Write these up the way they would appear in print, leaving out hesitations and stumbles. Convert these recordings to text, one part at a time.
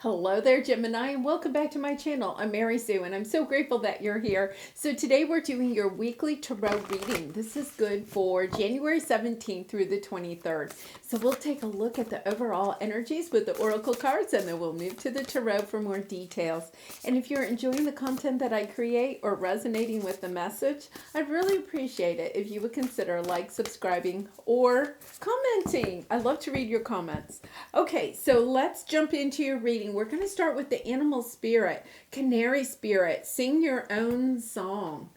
Hello there, Gemini, and welcome back to my channel. I'm Mary Sue, and I'm so grateful that you're here. So today we're doing your weekly tarot reading. This is good for January 17th through the 23rd. So we'll take a look at the overall energies with the oracle cards, and then we'll move to the tarot for more details. And if you're enjoying the content that I create or resonating with the message, I'd really appreciate it if you would consider subscribing, or commenting. I love to read your comments. Okay, so let's jump into your reading. We're going to start with the animal spirit, canary spirit. Sing your own song.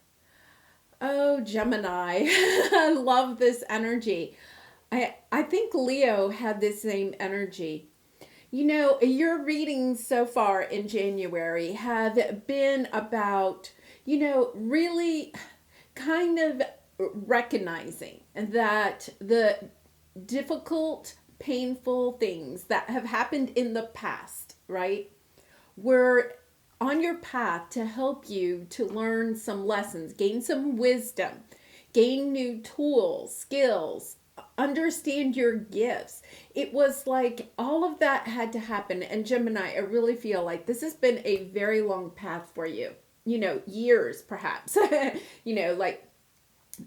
Oh, Gemini. I love this energy. I think Leo had the same energy. You know, your readings so far in January have been about, really kind of recognizing that the difficult, painful things that have happened in the past, right? We're on your path to help you to learn some lessons, gain some wisdom, gain new tools, skills, understand your gifts. It was like all of that had to happen. And Gemini, I really feel like this has been a very long path for you. Years perhaps.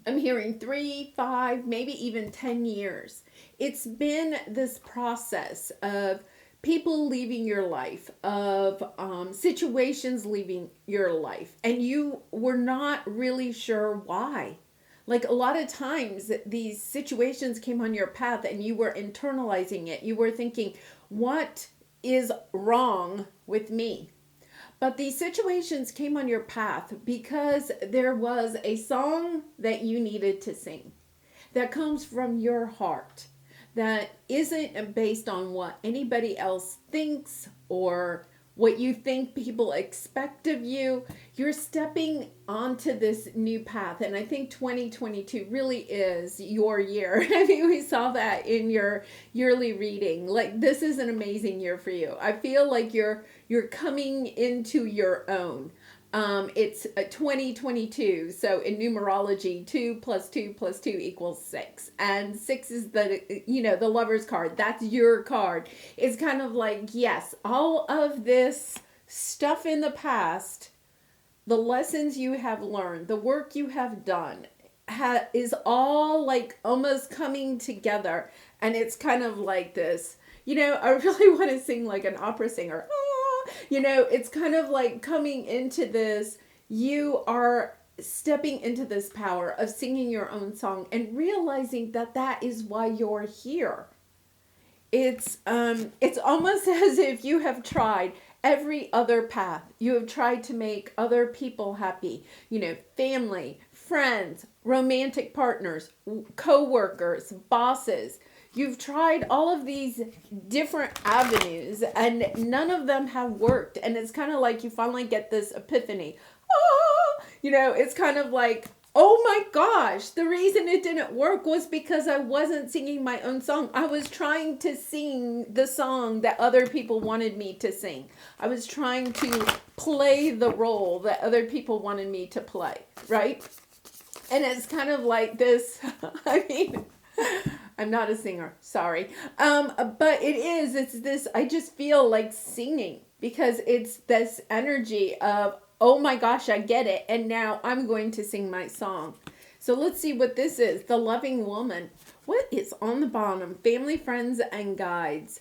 I'm hearing 3, 5, maybe even 10 years. It's been this process of people leaving your life, of situations leaving your life, and you were not really sure why. Like a lot of times these situations came on your path and you were internalizing it. You were thinking, what is wrong with me? But these situations came on your path because there was a song that you needed to sing that comes from your heart, that isn't based on what anybody else thinks or what you think people expect of you. You're stepping onto this new path. And I think 2022 really is your year. I mean, we saw that in your yearly reading. Like, this is an amazing year for you. I feel like you're coming into your own. It's 2022. So in numerology, 2 plus 2 plus 2 equals 6. And 6 is the lover's card. That's your card. It's kind of like, yes, all of this stuff in the past, the lessons you have learned, the work you have done, is all like almost coming together. And it's kind of like this, I really want to sing like an opera singer. It's kind of like coming into this. You are stepping into this power of singing your own song and realizing that that is why you're here. It's almost as if you have tried every other path. You have tried to make other people happy, family, friends, romantic partners, co-workers, bosses. You've tried all of these different avenues and none of them have worked. And it's kind of like you finally get this epiphany. It's kind of like, oh my gosh, the reason it didn't work was because I wasn't singing my own song. I was trying to sing the song that other people wanted me to sing. I was trying to play the role that other people wanted me to play, right? And it's kind of like this, I'm not a singer, sorry. But it's this, I just feel like singing because it's this energy of, oh my gosh, I get it. And now I'm going to sing my song. So let's see what this is. The loving woman. What is on the bottom? Family, friends, and guides.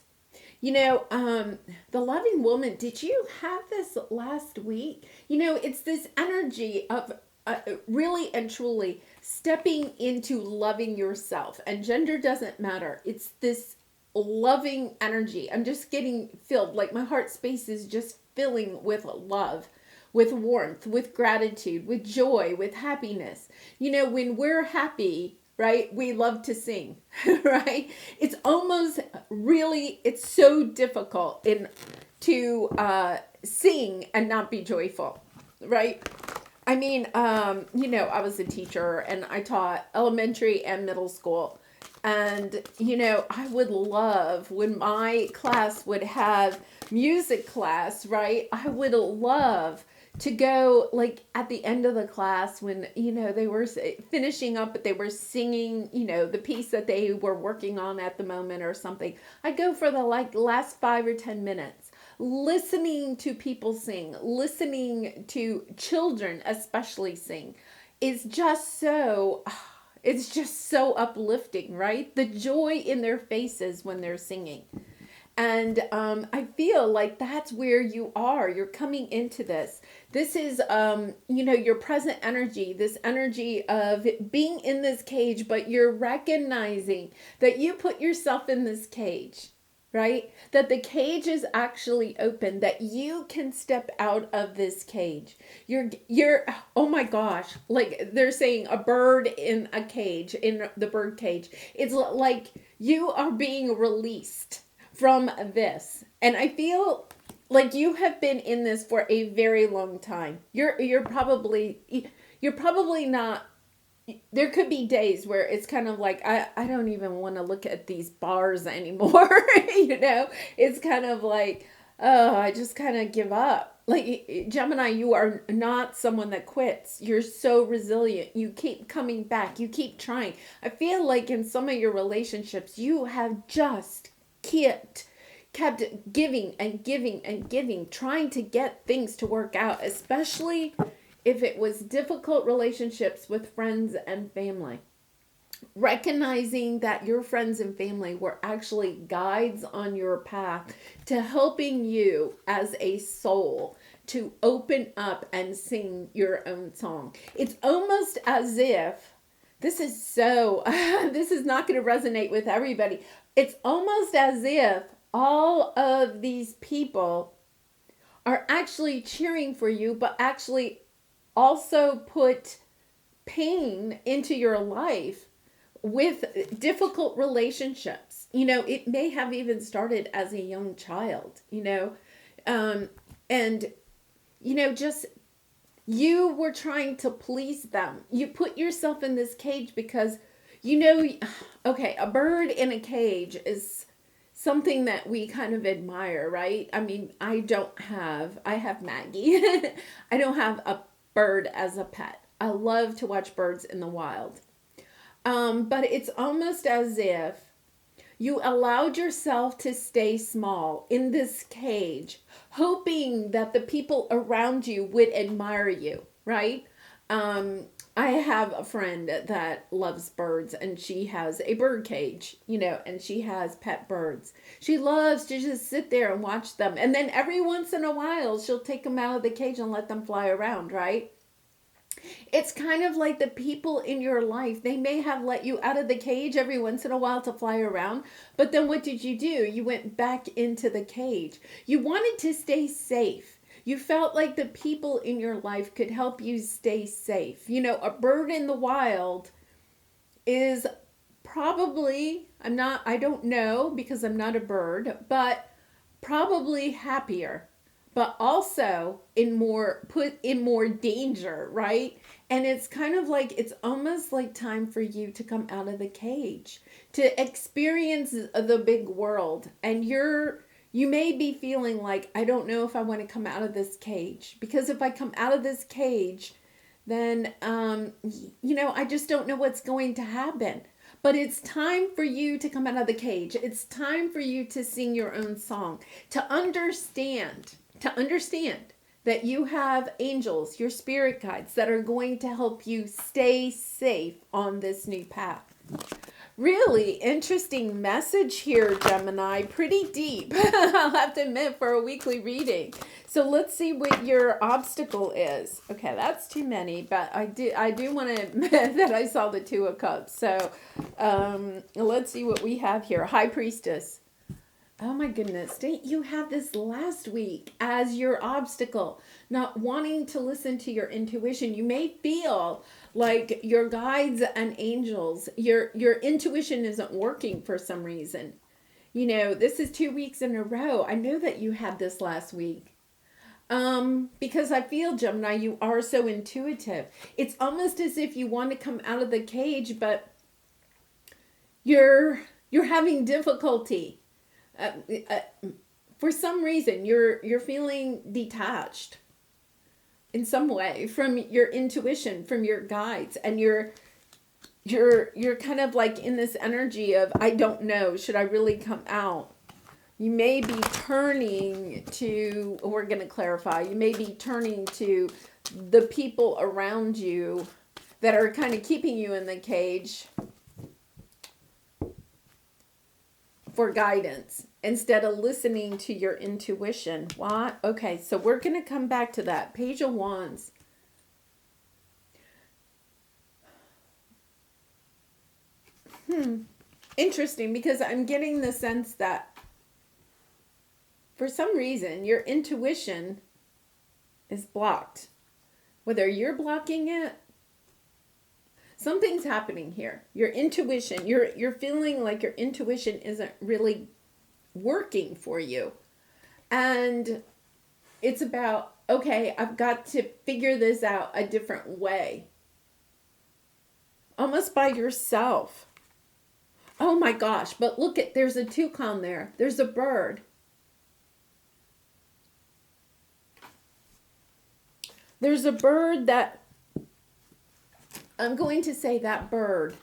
The loving woman, did you have this last week? It's this energy of really and truly stepping into loving yourself, and gender doesn't matter. It's this loving energy. I'm just getting filled, like my heart space is just filling with love, with warmth, with gratitude, with joy, with happiness. When we're happy, right, we love to sing, right? It's almost really, it's so difficult to sing and not be joyful, right? I was a teacher and I taught elementary and middle school. And, I would love when my class would have music class, right? I would love to go like at the end of the class when, they were finishing up, but they were singing, the piece that they were working on at the moment or something. I'd go for the last 5 or 10 minutes. listening to people sing, listening to children especially sing is just so, it's just so uplifting, right? The joy in their faces when they're singing. And I feel like that's where you are. You're coming into this. This is, your present energy, this energy of being in this cage, but you're recognizing that you put yourself in this cage, right? That the cage is actually open, that you can step out of this cage. Oh my gosh, like they're saying a bird in a cage, in the bird cage. It's like you are being released from this. And I feel like you have been in this for a very long time. You're probably not, there could be days where it's kind of like I don't even want to look at these bars anymore. It's kind of like, oh, I just kind of give up. Like Gemini, you are not someone that quits. You're so resilient. You keep coming back. You keep trying. I feel like in some of your relationships, you have just kept giving and giving and giving, trying to get things to work out, especially if it was difficult relationships with friends and family. Recognizing that your friends and family were actually guides on your path to helping you as a soul to open up and sing your own song. It's almost as if this is not going to resonate with everybody. It's almost as if all of these people are actually cheering for you, but actually also put pain into your life with difficult relationships. It may have even started as a young child, and, just you were trying to please them. You put yourself in this cage because, okay, a bird in a cage is something that we kind of admire, right? I mean, I have Maggie. I don't have a bird as a pet. I love to watch birds in the wild. But it's almost as if you allowed yourself to stay small in this cage, hoping that the people around you would admire you, right? I have a friend that loves birds, and she has a bird cage, and she has pet birds. She loves to just sit there and watch them. And then every once in a while, she'll take them out of the cage and let them fly around, right? It's kind of like the people in your life. They may have let you out of the cage every once in a while to fly around, but then what did you do? You went back into the cage. You wanted to stay safe. You felt like the people in your life could help you stay safe. A bird in the wild is probably, I don't know because I'm not a bird, but probably happier, but also put in more danger, right? And it's kind of like, it's almost like time for you to come out of the cage, to experience the big world. And you may be feeling like, I don't know if I want to come out of this cage, because if I come out of this cage, then, I just don't know what's going to happen. But it's time for you to come out of the cage. It's time for you to sing your own song, to understand that you have angels, your spirit guides, that are going to help you stay safe on this new path. Really interesting message here, Gemini. Pretty deep, I'll have to admit, for a weekly reading. So let's see what your obstacle is. Okay, that's too many, but I do want to admit that I saw the Two of Cups. So let's see what we have here. High Priestess. Oh my goodness, didn't you have this last week as your obstacle? Not wanting to listen to your intuition. You may feel like your guides and angels, your intuition isn't working for some reason. This is 2 weeks in a row. I know that you had this last week. Because I feel, Gemini, you are so intuitive. It's almost as if you want to come out of the cage, but you're having difficulty. For some reason, you're feeling detached in some way from your intuition, from your guides, and you're kind of like in this energy of, I don't know, should I really come out? You may be turning to, we're going to clarify, you may be turning to the people around you that are kind of keeping you in the cage for guidance instead of listening to your intuition. What? Okay, so we're going to come back to that. Page of Wands. Interesting, because I'm getting the sense that for some reason your intuition is blocked. Whether you're blocking it, something's happening here. Your intuition, you're feeling like your intuition isn't really working for you. And it's about, okay, I've got to figure this out a different way. Almost by yourself. Oh my gosh, but look at, there's a toucan there. There's a bird. There's a bird that, I'm going to say that bird.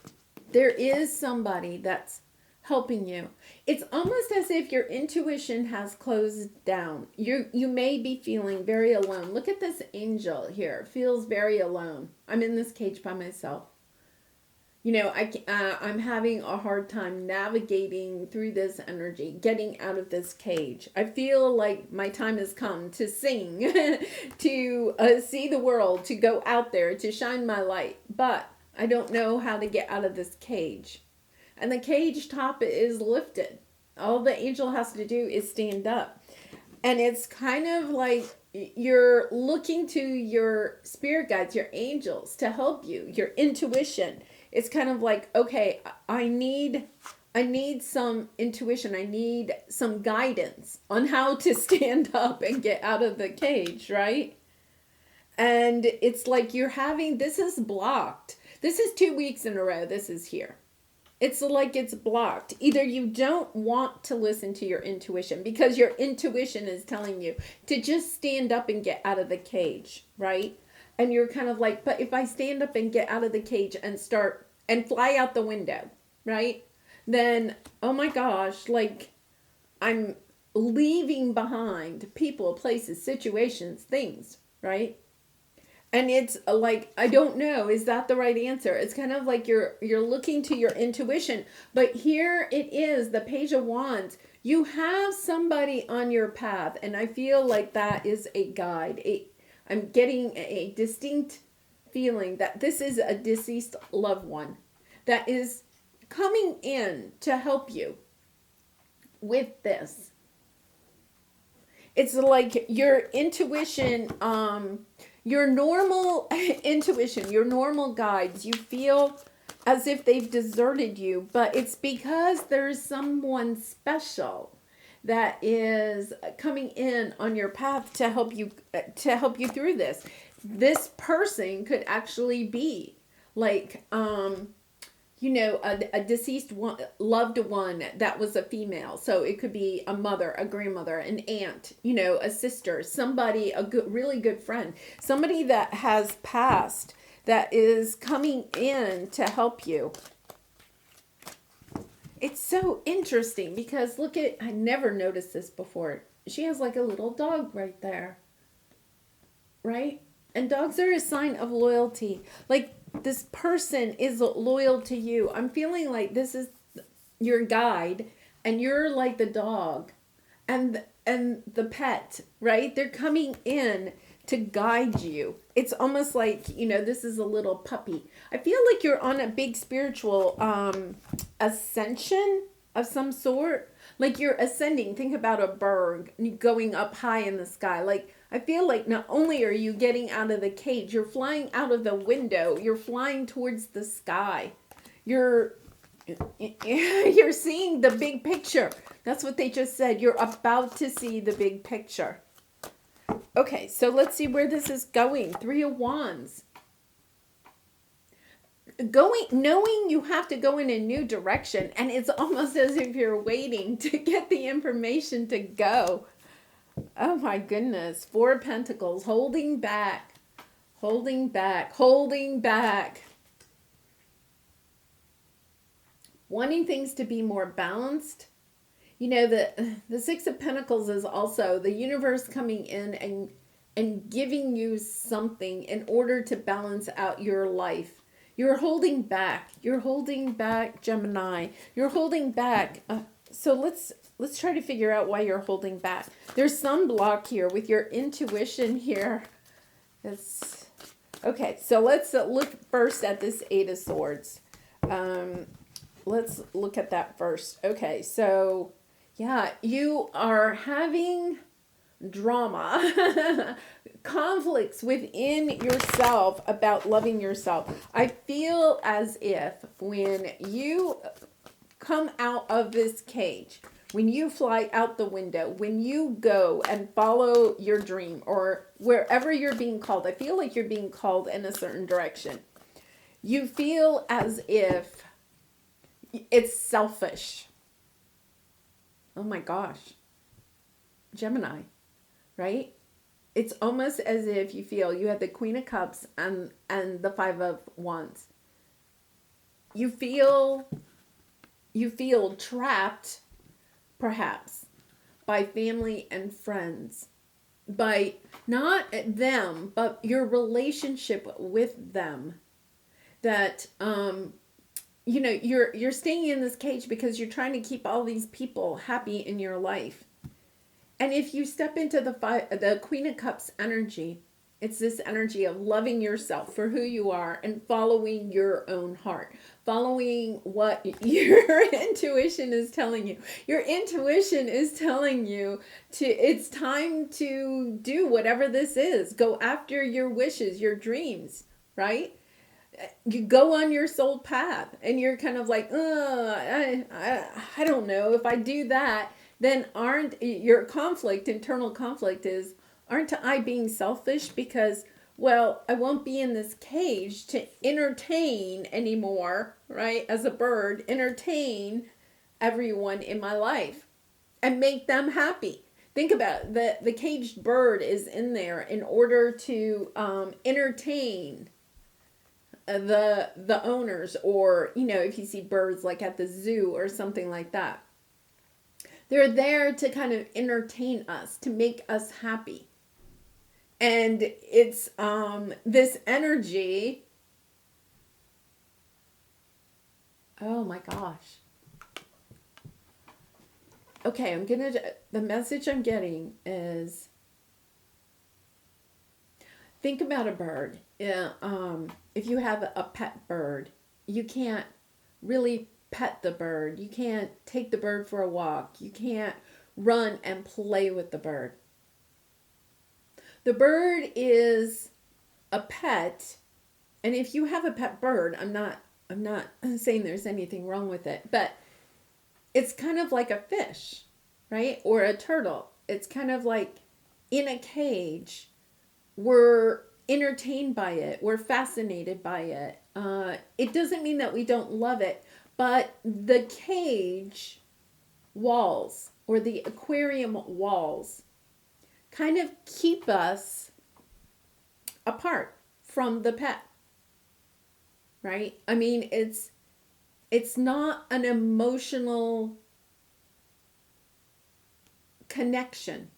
There is somebody that's helping you. It's almost as if your intuition has closed down. You may be feeling very alone. Look at this angel here. Feels very alone. I'm in this cage by myself. You know, I'm having a hard time navigating through this energy, getting out of this cage. I feel like my time has come to sing, to see the world, to go out there, to shine my light. But I don't know how to get out of this cage. And the cage top is lifted. All the angel has to do is stand up. And it's kind of like you're looking to your spirit guides, your angels, to help you, your intuition. It's kind of like, okay, I need some intuition. I need some guidance on how to stand up and get out of the cage, right? And it's like you're having, this is blocked. This is 2 weeks in a row. This is here. It's like it's blocked. Either you don't want to listen to your intuition because your intuition is telling you to just stand up and get out of the cage, right? And you're kind of like, but if I stand up and get out of the cage and start and fly out the window, right? Then, oh my gosh, like I'm leaving behind people, places, situations, things, right? And it's like, I don't know, is that the right answer? It's kind of like you're looking to your intuition, but here it is, the Page of Wands. You have somebody on your path, and I feel like that is a guide. I'm getting a distinct feeling that this is a deceased loved one that is coming in to help you with this. It's like your intuition, your normal intuition, your normal guides, you feel as if they've deserted you, but it's because there's someone special that is coming in on your path to help you through this. This person could actually be like, you know, a deceased one, loved one that was a female. So it could be a mother, a grandmother, an aunt, you know, a sister, somebody, a good, really good friend, somebody that has passed that is coming in to help you. It's so interesting because look at, I never noticed this before. She has like a little dog right there, right? And dogs are a sign of loyalty. Like, this person is loyal to you. I'm feeling like this is your guide and you're like the dog and the pet, right? They're coming in to guide you. It's almost like, you know, this is a little puppy. I feel like you're on a big spiritual ascension of some sort. Like you're ascending. Think about a bird going up high in the sky. Like, I feel like not only are you getting out of the cage, you're flying out of the window. You're flying towards the sky. You're seeing the big picture. That's what they just said. You're about to see the big picture. Okay, so let's see where this is going. 3 of Wands. Knowing you have to go in a new direction, and it's almost as if you're waiting to get the information to go. Oh my goodness. 4 of Pentacles, holding back, holding back, holding back. Wanting things to be more balanced. You know, the Six of Pentacles is also the universe coming in and giving you something in order to balance out your life. You're holding back. You're holding back, Gemini. You're holding back. So let's try to figure out why you're holding back. There's some block here with your intuition here. It's okay. So let's look first at this Eight of Swords. Let's look at that first. Okay, so yeah, you are having drama, conflicts within yourself about loving yourself. I feel as if when you come out of this cage, when you fly out the window, when you go and follow your dream or wherever you're being called, I feel like you're being called in a certain direction. You feel as if it's selfish. Oh my gosh. Gemini, right? It's almost as if you feel you had the Queen of Cups and the Five of Wands. You feel trapped, perhaps, by family and friends, by not them, but your relationship with them. That you know, you're staying in this cage because you're trying to keep all these people happy in your life. And if you step into the Queen of Cups energy, it's this energy of loving yourself for who you are and following your own heart, following what your intuition is telling you. Your intuition is telling you it's time to do whatever this is. Go after your wishes, your dreams, right? You go on your soul path and you're kind of like, I don't know, if I do that, then aren't your internal conflict is, aren't I being selfish because, well, I won't be in this cage to entertain anymore, right? As a bird, entertain everyone in my life and make them happy. Think about it. The caged bird is in there in order to entertain the owners, or you know, if you see birds like at the zoo or something like that, they're there to kind of entertain us, to make us happy. And it's this energy. Oh my gosh. Okay, the message I'm getting is, think about a bird. If you have a pet bird, you can't really pet the bird. You can't take the bird for a walk. You can't run and play with the bird. The bird is a pet, and if you have a pet bird, I'm not saying there's anything wrong with it, but it's kind of like a fish, right? Or a turtle. It's kind of like in a cage. We're entertained by it. We're fascinated by it. It doesn't mean that we don't love it, but the cage walls or the aquarium walls kind of keep us apart from the pet, right? I mean, it's not an emotional connection.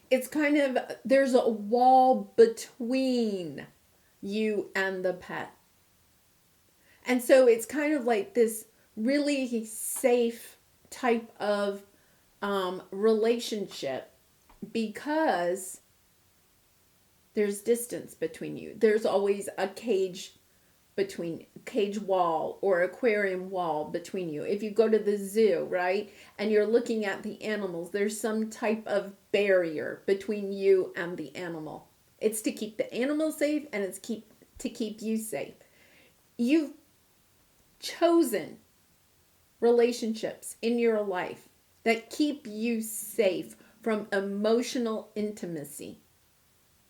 It's kind of, there's a wall between you and the pet. And so it's kind of like this really safe type of relationship, because there's distance between you. There's always a cage wall or aquarium wall between you. If you go to the zoo, right, and you're looking at the animals, there's some type of barrier between you and the animal. It's to keep the animal safe, and it's to keep you safe. You've chosen relationships in your life that keep you safe from emotional intimacy,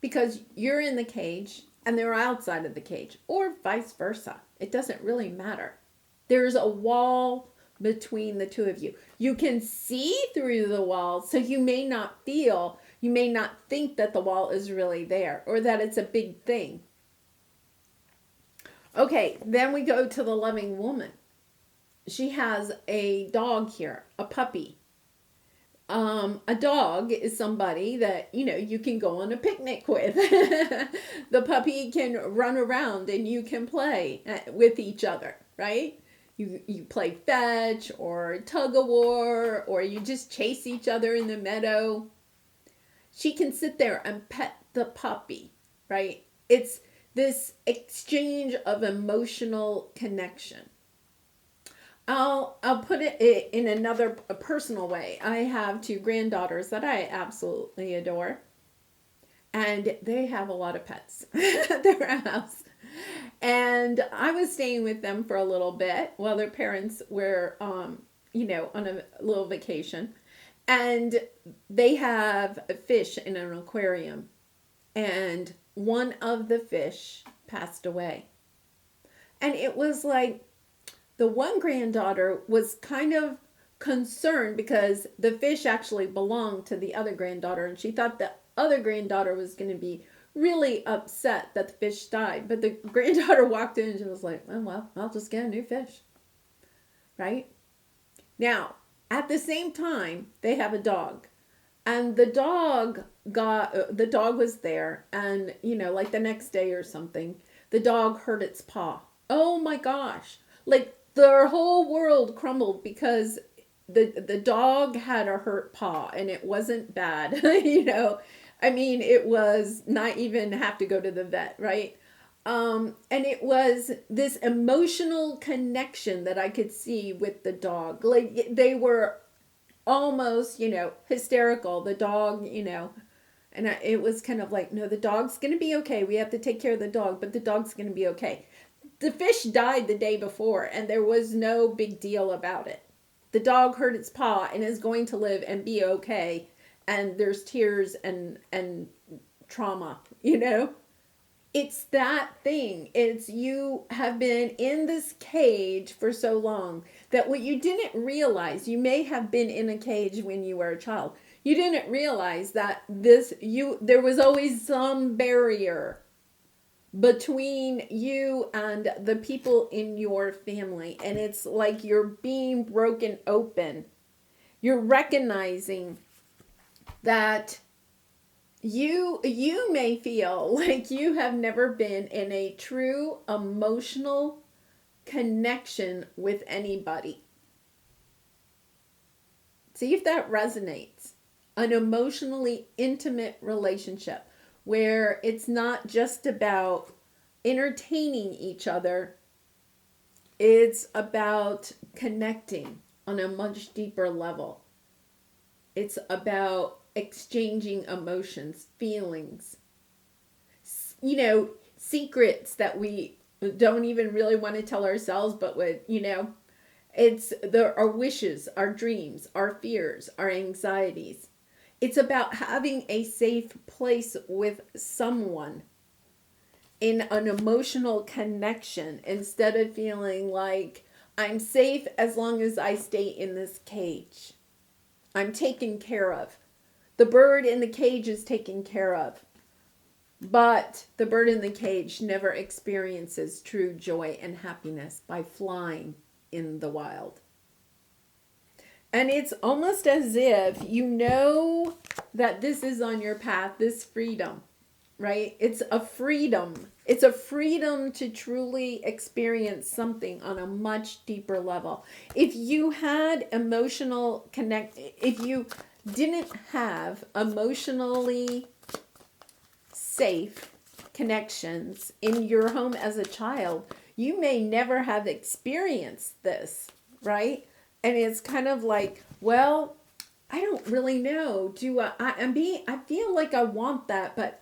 because you're in the cage and they're outside of the cage, or vice versa. It doesn't really matter. There's a wall between the two of you. You can see through the wall, so you may not think that the wall is really there, or that it's a big thing. Okay, then we go to the loving woman. she has a dog here, a puppy. A dog is somebody that, you can go on a picnic with. The puppy can run around and you can play with each other, right? You play fetch or tug of war, or you just chase each other in the meadow. She can sit there and pet the puppy, right? It's this exchange of emotional connection. I'll put it in another personal way. I have two granddaughters that I absolutely adore, and they have a lot of pets at their house. And I was staying with them for a little bit while their parents were, on a little vacation. And they have a fish in an aquarium, and one of the fish passed away. And it was like, the one granddaughter was kind of concerned because the fish actually belonged to the other granddaughter, and she thought the other granddaughter was going to be really upset that the fish died. But the granddaughter walked in and she was like, oh, well, I'll just get a new fish. Right? Now, at the same time, they have a dog. And the dog was there, and, like the next day or something, the dog hurt its paw. Oh my gosh. Like, their whole world crumbled because the dog had a hurt paw, and it wasn't bad. It was not even have to go to the vet, right? And it was this emotional connection that I could see with the dog. Like, they were almost, hysterical. The dog, and it was kind of like, no, the dog's going to be okay. We have to take care of the dog, but the dog's going to be okay. The fish died the day before, and there was no big deal about it. The dog hurt its paw and is going to live and be okay. And there's tears and trauma, It's that thing. It's, you have been in this cage for so long that what you didn't realize, you may have been in a cage when you were a child. You didn't realize that there was always some barrier between you and the people in your family. And it's like you're being broken open. You're recognizing that you may feel like you have never been in a true emotional connection with anybody. See if that resonates. An emotionally intimate relationship where it's not just about entertaining each other. It's about connecting on a much deeper level. It's about exchanging emotions, feelings, secrets that we don't even really want to tell ourselves, but it's our wishes, our dreams, our fears, our anxieties. It's about having a safe place with someone in an emotional connection instead of feeling like I'm safe as long as I stay in this cage. I'm taken care of. The bird in the cage is taken care of. But the bird in the cage never experiences true joy and happiness by flying in the wild. And it's almost as if that this is on your path, this freedom, right? It's a freedom. It's a freedom to truly experience something on a much deeper level. If you didn't have emotionally safe connections in your home as a child, you may never have experienced this, right? And it's kind of like, well, I don't really know. I feel like I want that, but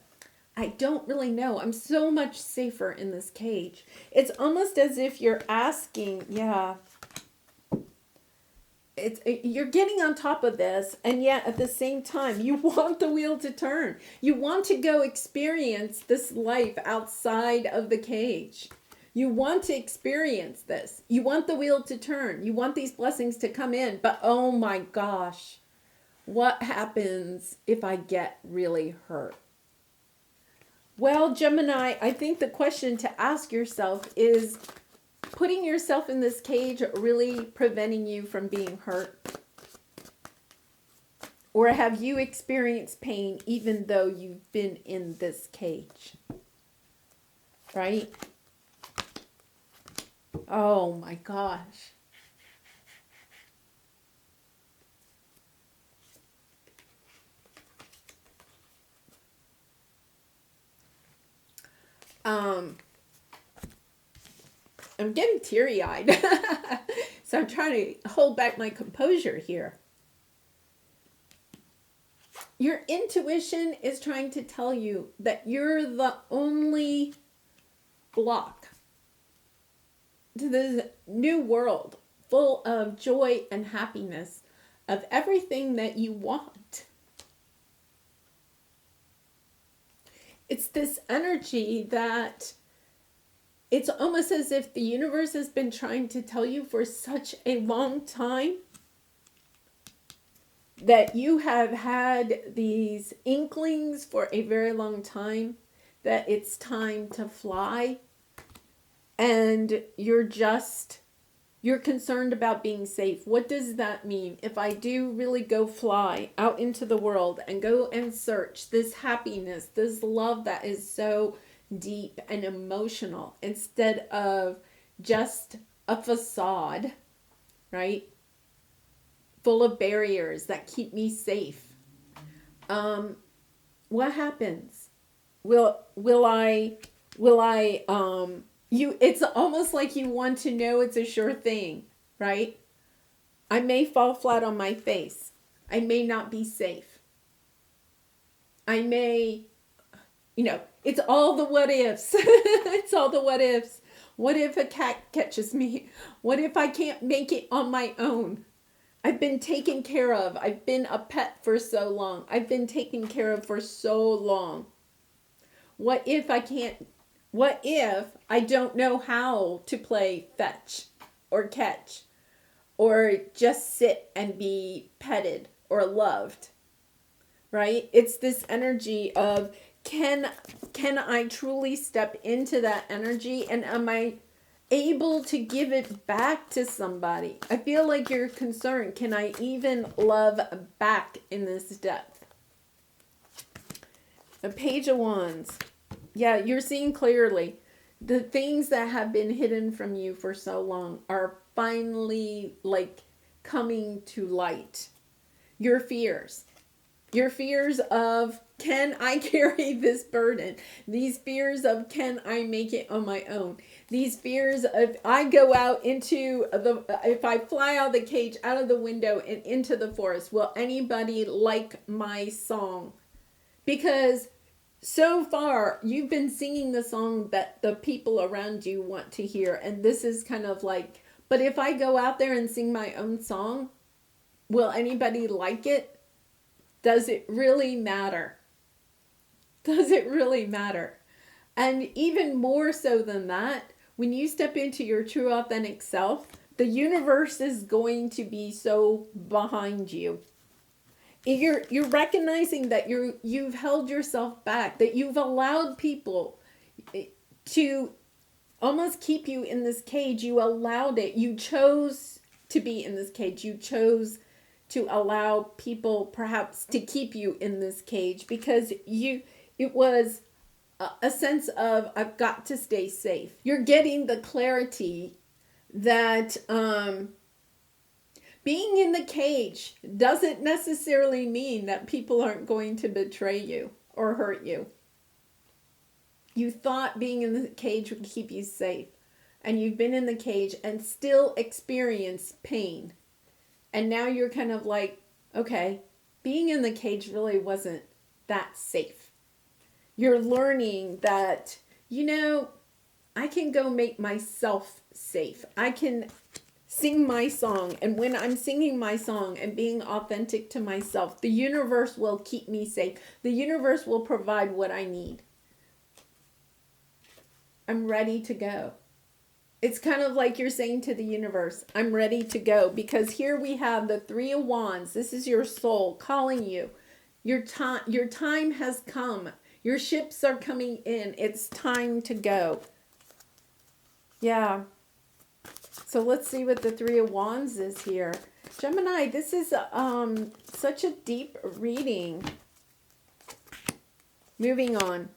I don't really know. I'm so much safer in this cage. It's almost as if you're asking, you're getting on top of this, and yet at the same time, you want the wheel to turn. You want to go experience this life outside of the cage. You want to experience this. You want the wheel to turn. You want these blessings to come in. But oh my gosh, what happens if I get really hurt? Well, Gemini, I think the question to ask yourself is, putting yourself in this cage really preventing you from being hurt? Or have you experienced pain even though you've been in this cage? Right? Oh my gosh. I'm getting teary-eyed. So I'm trying to hold back my composure here. Your intuition is trying to tell you that you're the only block to this new world full of joy and happiness, of everything that you want. It's this energy that it's almost as if the universe has been trying to tell you for such a long time, that you have had these inklings for a very long time that it's time to fly, and you're concerned about being safe. What does that mean? If I do really go fly out into the world and go and search this happiness, this love that is so deep and emotional, instead of just a facade, right? Full of barriers that keep me safe. What happens? It's almost like you want to know it's a sure thing, right? I may fall flat on my face. I may not be safe. I may, it's all the what ifs. It's all the what ifs. What if a cat catches me? What if I can't make it on my own? I've been taken care of. I've been a pet for so long. I've been taken care of for so long. What if I don't know how to play fetch or catch or just sit and be petted or loved, right? It's this energy of, can I truly step into that energy, and am I able to give it back to somebody? I feel like you're concerned. Can I even love back in this depth? The Page of Wands. Yeah, you're seeing clearly. The things that have been hidden from you for so long are finally coming to light. Your fears. Your fears of, can I carry this burden? These fears of, can I make it on my own? These fears of, I go out if I fly out of the cage, out of the window and into the forest, will anybody like my song? Because so far you've been singing the song that the people around you want to hear. And this is kind of like, but if I go out there and sing my own song, will anybody like it? Does it really matter? Does it really matter? And even more so than that, when you step into your true authentic self, the universe is going to be so behind you. You're recognizing that you've held yourself back, that you've allowed people to almost keep you in this cage. You allowed it. You chose to be in this cage. You chose to allow people perhaps to keep you in this cage because it was a sense of, I've got to stay safe. You're getting the clarity that being in the cage doesn't necessarily mean that people aren't going to betray you or hurt you. You thought being in the cage would keep you safe, and you've been in the cage and still experience pain. And now you're kind of like, okay, being in the cage really wasn't that safe. You're learning that, I can go make myself safe. I can sing my song. And when I'm singing my song and being authentic to myself, the universe will keep me safe. The universe will provide what I need. I'm ready to go. It's kind of like you're saying to the universe, I'm ready to go. Because here we have the Three of Wands. This is your soul calling you. Your time has come. Your ships are coming in. It's time to go. Yeah. So let's see what the Three of Wands is here. Gemini, this is such a deep reading. Moving on.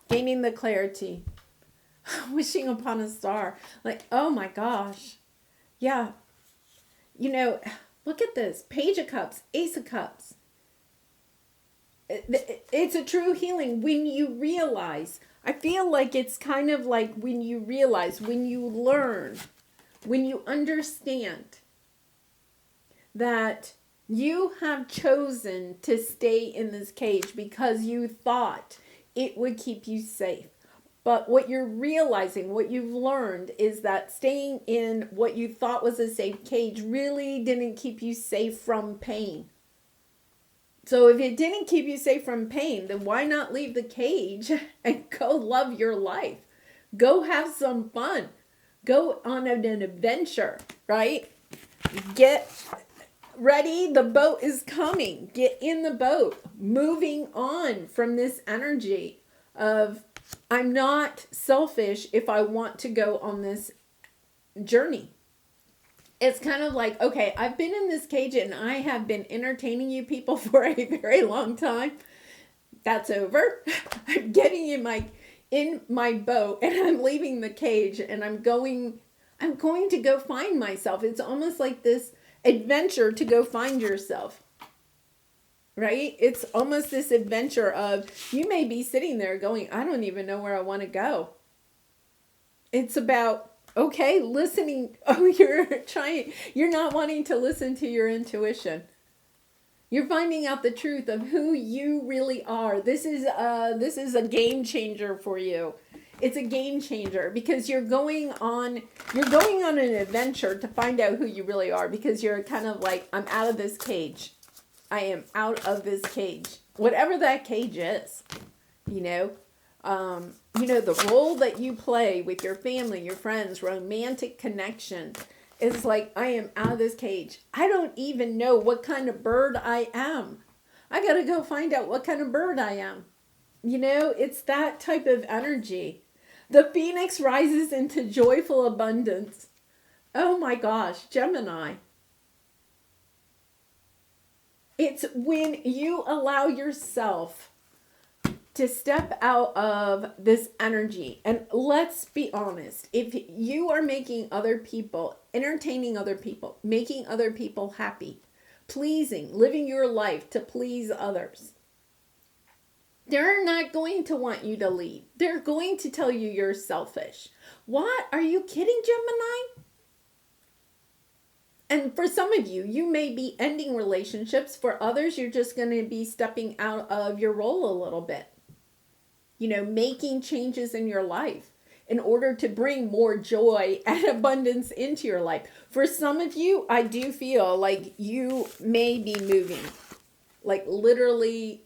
Gaining the clarity. Wishing upon a star. Like, oh my gosh. Yeah. You know, look at this. Page of Cups. Ace of Cups. It's a true healing when you realize. I feel like it's kind of like when you realize, when you learn, when you understand that you have chosen to stay in this cage because you thought it would keep you safe. But what you're realizing, what you've learned is that staying in what you thought was a safe cage really didn't keep you safe from pain. So if it didn't keep you safe from pain, then why not leave the cage and go love your life? Go have some fun. Go on an adventure, right? Get ready. The boat is coming. Get in the boat. Moving on from this energy of I'm not selfish if I want to go on this journey. It's kind of like, okay, I've been in this cage and I have been entertaining you people for a very long time. That's over. I'm getting in my boat and I'm leaving the cage and I'm going to go find myself. It's almost like this adventure to go find yourself. Right? It's almost this adventure of, you may be sitting there going, I don't even know where I want to go. It's about, okay, listening. Oh, you're not wanting to listen to your intuition. You're finding out the truth of who you really are. This is a game changer for you. It's a game changer because you're going on an adventure to find out who you really are, because you're kind of like, I'm out of this cage. I am out of this cage. Whatever that cage is, the role that you play with your family, your friends, romantic connection, is like, I am out of this cage. I don't even know what kind of bird I am. I got to go find out what kind of bird I am. It's that type of energy. The phoenix rises into joyful abundance. Oh my gosh, Gemini. It's when you allow yourself to step out of this energy. And let's be honest, if you are making other people, entertaining other people, making other people happy, pleasing, living your life to please others, they're not going to want you to leave. They're going to tell you you're selfish. What? Are you kidding, Gemini? And for some of you, you may be ending relationships. For others, you're just going to be stepping out of your role a little bit. Making changes in your life in order to bring more joy and abundance into your life. For some of you, I do feel like you may be moving. Like literally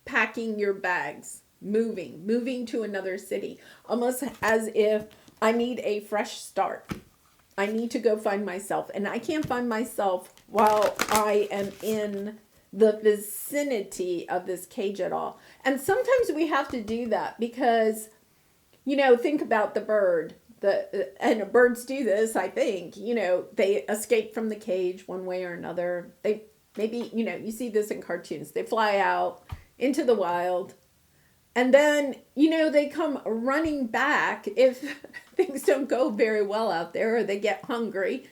packing your bags, moving to another city. Almost as if I need a fresh start. I need to go find myself. And I can't find myself while I am in the vicinity of this cage at all. And sometimes we have to do that because, think about the bird. And birds do this, I think. They escape from the cage one way or another. They maybe, you see this in cartoons. They fly out into the wild. And then, they come running back if things don't go very well out there or they get hungry,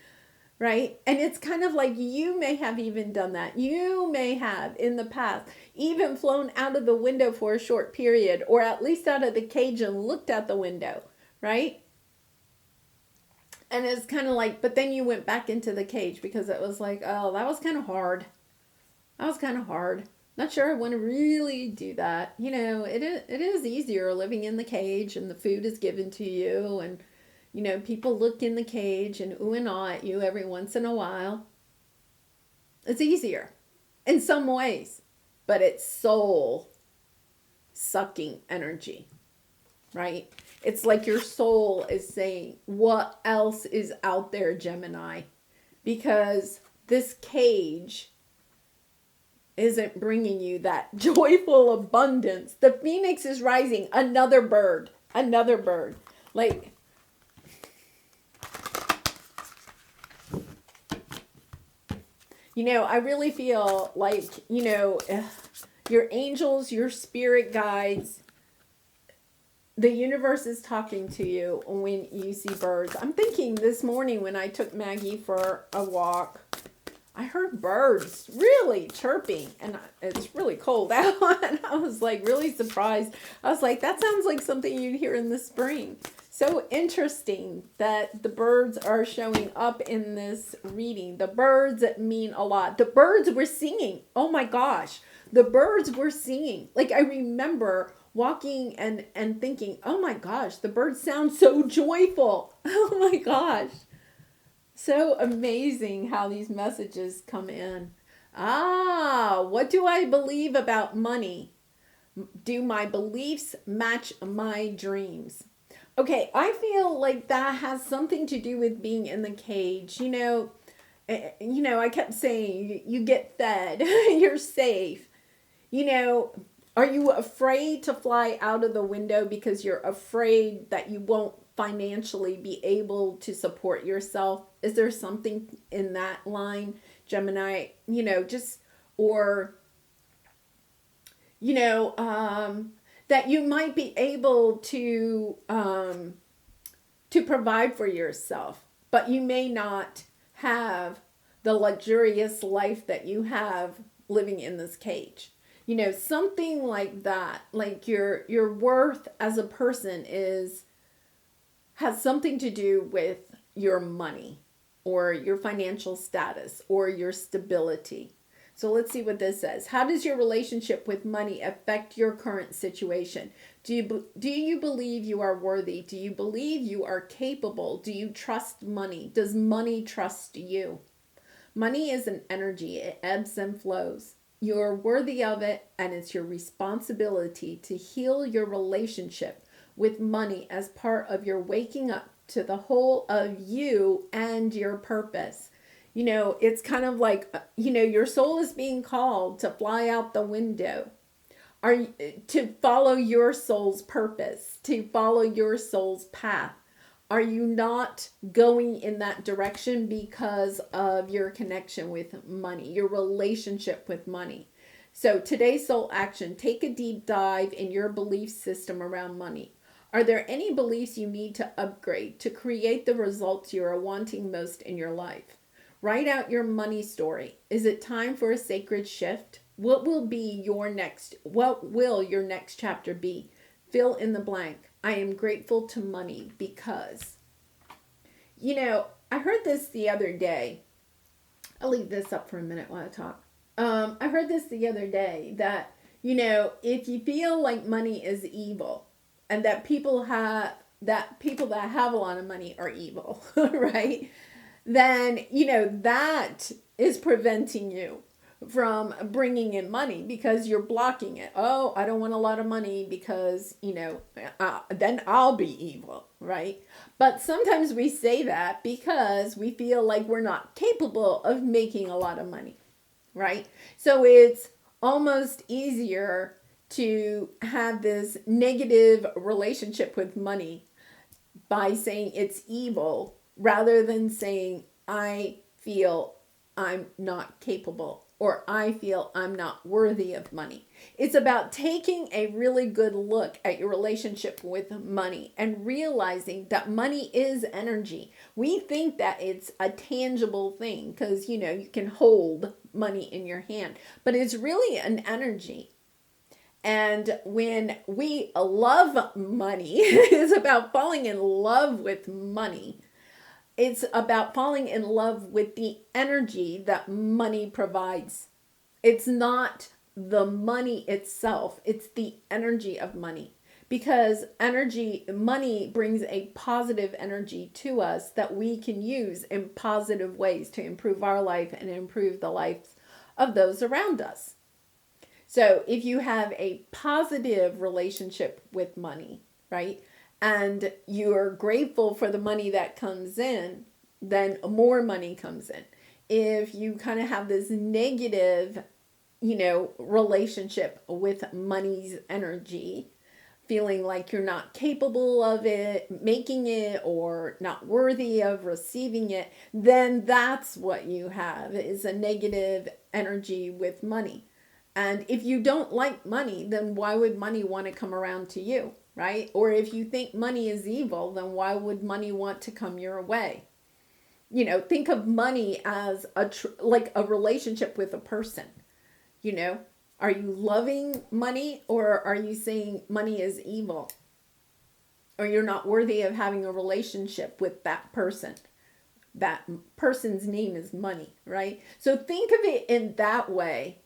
right? And it's kind of like you may have even done that. You may have in the past even flown out of the window for a short period, or at least out of the cage and looked out the window, right? And it's kind of like, but then you went back into the cage because it was like, oh, that was kind of hard. Not sure I want to really do that. It is easier living in the cage and the food is given to you and, people look in the cage and ooh and ah at you every once in a while. It's easier in some ways, but it's soul sucking energy, right? It's like your soul is saying, what else is out there, Gemini? Because this cage isn't bringing you that joyful abundance. The phoenix is rising, another bird. Like, I really feel like, your angels, your spirit guides, the universe is talking to you when you see birds. I'm thinking this morning when I took Maggie for a walk, I heard birds really chirping, and it's really cold out, and I was like really surprised. I was like, that sounds like something you'd hear in the spring. So interesting that the birds are showing up in this reading. The birds mean a lot. The birds were singing. Oh my gosh. The birds were singing. Like, I remember walking and thinking, oh my gosh, the birds sound so joyful. Oh my gosh. So amazing how these messages come in. What do I believe about money? Do my beliefs match my dreams? Okay, I feel like that has something to do with being in the cage. I kept saying, you get fed, you're safe. Are you afraid to fly out of the window because you're afraid that you won't financially be able to support yourself? Is there something in that line, Gemini? Or, that you might be able to provide for yourself, but you may not have the luxurious life that you have living in this cage. Something like that, like your worth as a person has something to do with your money or your financial status or your stability. So let's see what this says. How does your relationship with money affect your current situation? Do you believe you are worthy? Do you believe you are capable? Do you trust money? Does money trust you? Money is an energy. It ebbs and flows. You're worthy of it, and it's your responsibility to heal your relationship with money as part of your waking up to the whole of you and your purpose. It's kind of like, your soul is being called to fly out the window, to follow your soul's purpose, to follow your soul's path. Are you not going in that direction because of your connection with money, your relationship with money? So today's soul action, take a deep dive in your belief system around money. Are there any beliefs you need to upgrade to create the results you are wanting most in your life? Write out your money story. Is it time for a sacred shift? What will your next chapter be? Fill in the blank. I am grateful to money because, I heard this the other day. I'll leave this up for a minute while I talk. I heard this the other day that, if you feel like money is evil and that people that have a lot of money are evil, right? Then, that is preventing you from bringing in money because you're blocking it. Oh, I don't want a lot of money because, then I'll be evil, right? But sometimes we say that because we feel like we're not capable of making a lot of money, right? So it's almost easier to have this negative relationship with money by saying it's evil rather than saying, I feel I'm not capable or I feel I'm not worthy of money. It's about taking a really good look at your relationship with money and realizing that money is energy. We think that it's a tangible thing because, you can hold money in your hand, but it's really an energy. And when we love money, it's about falling in love with money. It's about falling in love with the energy that money provides. It's not the money itself, it's the energy of money. Because money brings a positive energy to us that we can use in positive ways to improve our life and improve the lives of those around us. So if you have a positive relationship with money, right? And you're grateful for the money that comes in, then more money comes in. If you kind of have this negative, relationship with money's energy, feeling like you're not capable of it, making it, or not worthy of receiving it, then that's what you have is a negative energy with money. And if you don't like money, then why would money want to come around to you, right? Or if you think money is evil, then why would money want to come your way? Think of money as like a relationship with a person. You know, are you loving money, or are you saying money is evil? Or you're not worthy of having a relationship with that person? That person's name is money, right? So think of it in that way.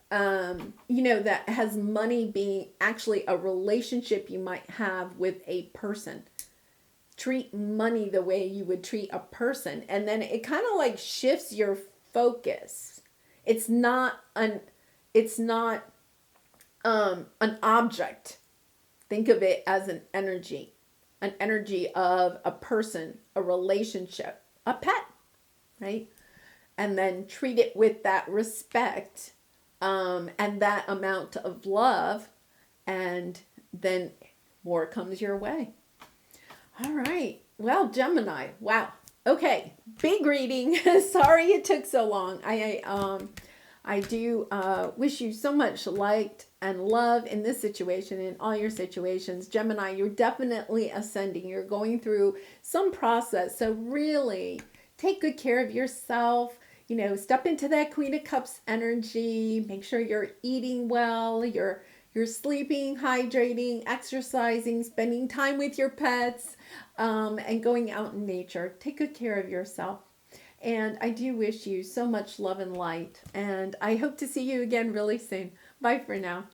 That has money being actually a relationship you might have with a person. Treat money the way you would treat a person, and then it kind of like shifts your focus. It's not an it's not an object. Think of it as an energy of a person, a relationship, a pet, right? And then treat it with that respect, and that amount of love, and then more comes your way. All right. Well, Gemini. Wow. Okay. Big reading. Sorry it took so long. I do wish you so much light and love in this situation, in all your situations. Gemini, you're definitely ascending. You're going through some process. So really take good care of yourself. Step into that Queen of Cups energy. Make sure you're eating well. You're sleeping, hydrating, exercising, spending time with your pets, and going out in nature. Take good care of yourself. And I do wish you so much love and light. And I hope to see you again really soon. Bye for now.